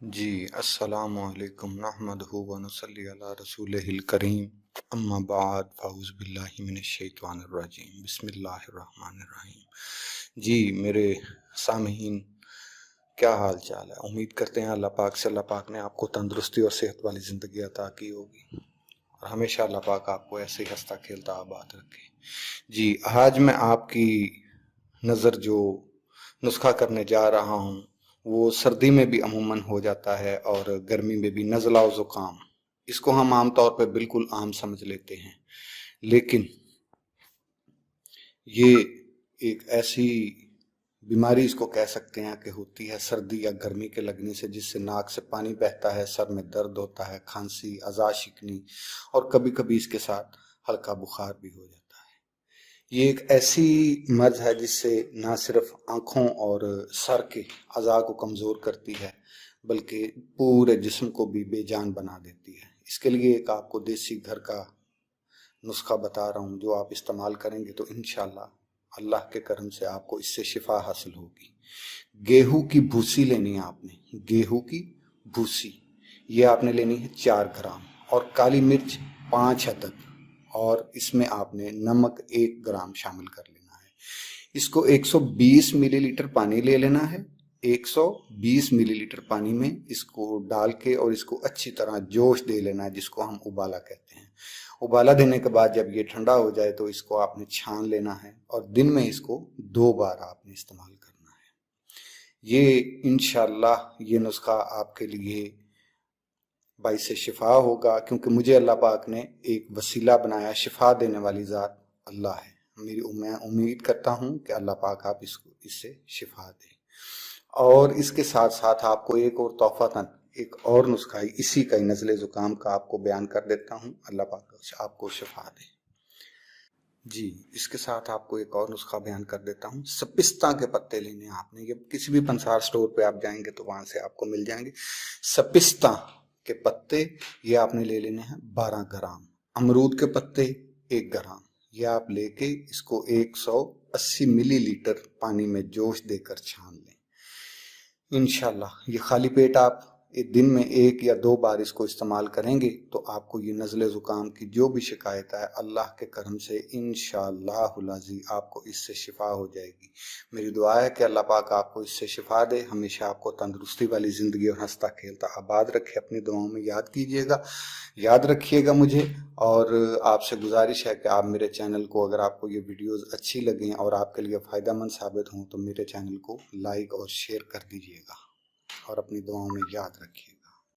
جی السلام علیکم نحمدہ و نصلی علی رسولہ الکریم اما بعد فاعوذ باللہ من الشیطان الرجیم بسم اللہ الرحمن الرحیم۔ جی میرے سامعین، کیا حال چال ہے؟ امید کرتے ہیں اللہ پاک سے اللہ پاک نے آپ کو تندرستی اور صحت والی زندگی عطا کی ہوگی اور ہمیشہ اللہ پاک آپ کو ایسے ہی ہنستا کھیلتا آباد رکھے۔ جی آج میں آپ کی نظر جو نسخہ کرنے جا رہا ہوں وہ سردی میں بھی عموماً ہو جاتا ہے اور گرمی میں بھی، نزلہ و زکام۔ اس کو ہم عام طور پہ بالکل عام سمجھ لیتے ہیں، لیکن یہ ایک ایسی بیماری اس کو کہہ سکتے ہیں کہ ہوتی ہے سردی یا گرمی کے لگنے سے، جس سے ناک سے پانی بہتا ہے، سر میں درد ہوتا ہے، کھانسی، اعضاء شکنی اور کبھی کبھی اس کے ساتھ ہلکا بخار بھی ہو جاتا ہے۔ یہ ایک ایسی مرض ہے جس سے نہ صرف آنکھوں اور سر کے اعضاء کو کمزور کرتی ہے بلکہ پورے جسم کو بھی بے جان بنا دیتی ہے۔ اس کے لیے ایک آپ کو دیسی گھر کا نسخہ بتا رہا ہوں جو آپ استعمال کریں گے تو انشاءاللہ اللہ کے کرم سے آپ کو اس سے شفا حاصل ہوگی۔ گیہوں کی بھوسی لینی ہے آپ نے، گیہوں کی بھوسی یہ آپ نے لینی ہے 4 گرام، اور کالی مرچ 5 عدد، اور اس میں آپ نے نمک 1 گرام شامل کر لینا ہے۔ اس کو 120 ملی لیٹر پانی لے لینا ہے۔ 120 ملی لیٹر پانی میں اس کو ڈال کے اور اس کو اچھی طرح جوش دے لینا ہے، جس کو ہم ابالا کہتے ہیں۔ ابالا دینے کے بعد جب یہ ٹھنڈا ہو جائے تو اس کو آپ نے چھان لینا ہے، اور دن میں اس کو 2 بار آپ نے استعمال کرنا ہے۔ یہ انشاءاللہ یہ نسخہ آپ کے لیے باعث شفا ہوگا، کیونکہ مجھے اللہ پاک نے ایک وسیلہ بنایا، شفا دینے والی ذات اللہ ہے۔ میں امید کرتا ہوں کہ اللہ پاک آپ اس سے شفا دے۔ اور اس کے ساتھ ساتھ آپ کو ایک اور تحفۃً ایک اور نسخہ اسی کا نزلے زکام کا آپ کو بیان کر دیتا ہوں، اللہ پاک آپ کو شفا دے۔ جی اس کے ساتھ آپ کو ایک اور نسخہ بیان کر دیتا ہوں۔ سپستہ کے پتے لینے ہیں آپ نے، یہ کسی بھی پنسار سٹور پہ آپ جائیں گے تو وہاں سے آپ کو مل جائیں گے۔ سپستہ کے پتے یہ آپ نے لے لینے ہیں 12 گرام۔ امرود کے پتے 1 گرام، یہ آپ لے کے اس کو 180 ملی لیٹر پانی میں جوش دے کر چھان لیں۔ انشاءاللہ یہ خالی پیٹ آپ دن میں 1 یا 2 بار اس کو استعمال کریں گے تو آپ کو یہ نزلے زکام کی جو بھی شکایت ہے اللہ کے کرم سے انشاءاللہ العزیز آپ کو اس سے شفا ہو جائے گی۔ میری دعا ہے کہ اللہ پاک آپ کو اس سے شفا دے، ہمیشہ آپ کو تندرستی والی زندگی اور ہنستا کھیلتا آباد رکھے۔ اپنی دعاؤں میں یاد کیجیے گا، یاد رکھیے گا مجھے، اور آپ سے گزارش ہے کہ آپ میرے چینل کو، اگر آپ کو یہ ویڈیوز اچھی لگیں اور آپ کے لیے فائدہ مند ثابت ہوں تو میرے چینل کو لائک اور شیئر کر دیجیے گا، اور اپنی دعاؤں میں یاد رکھیے گا۔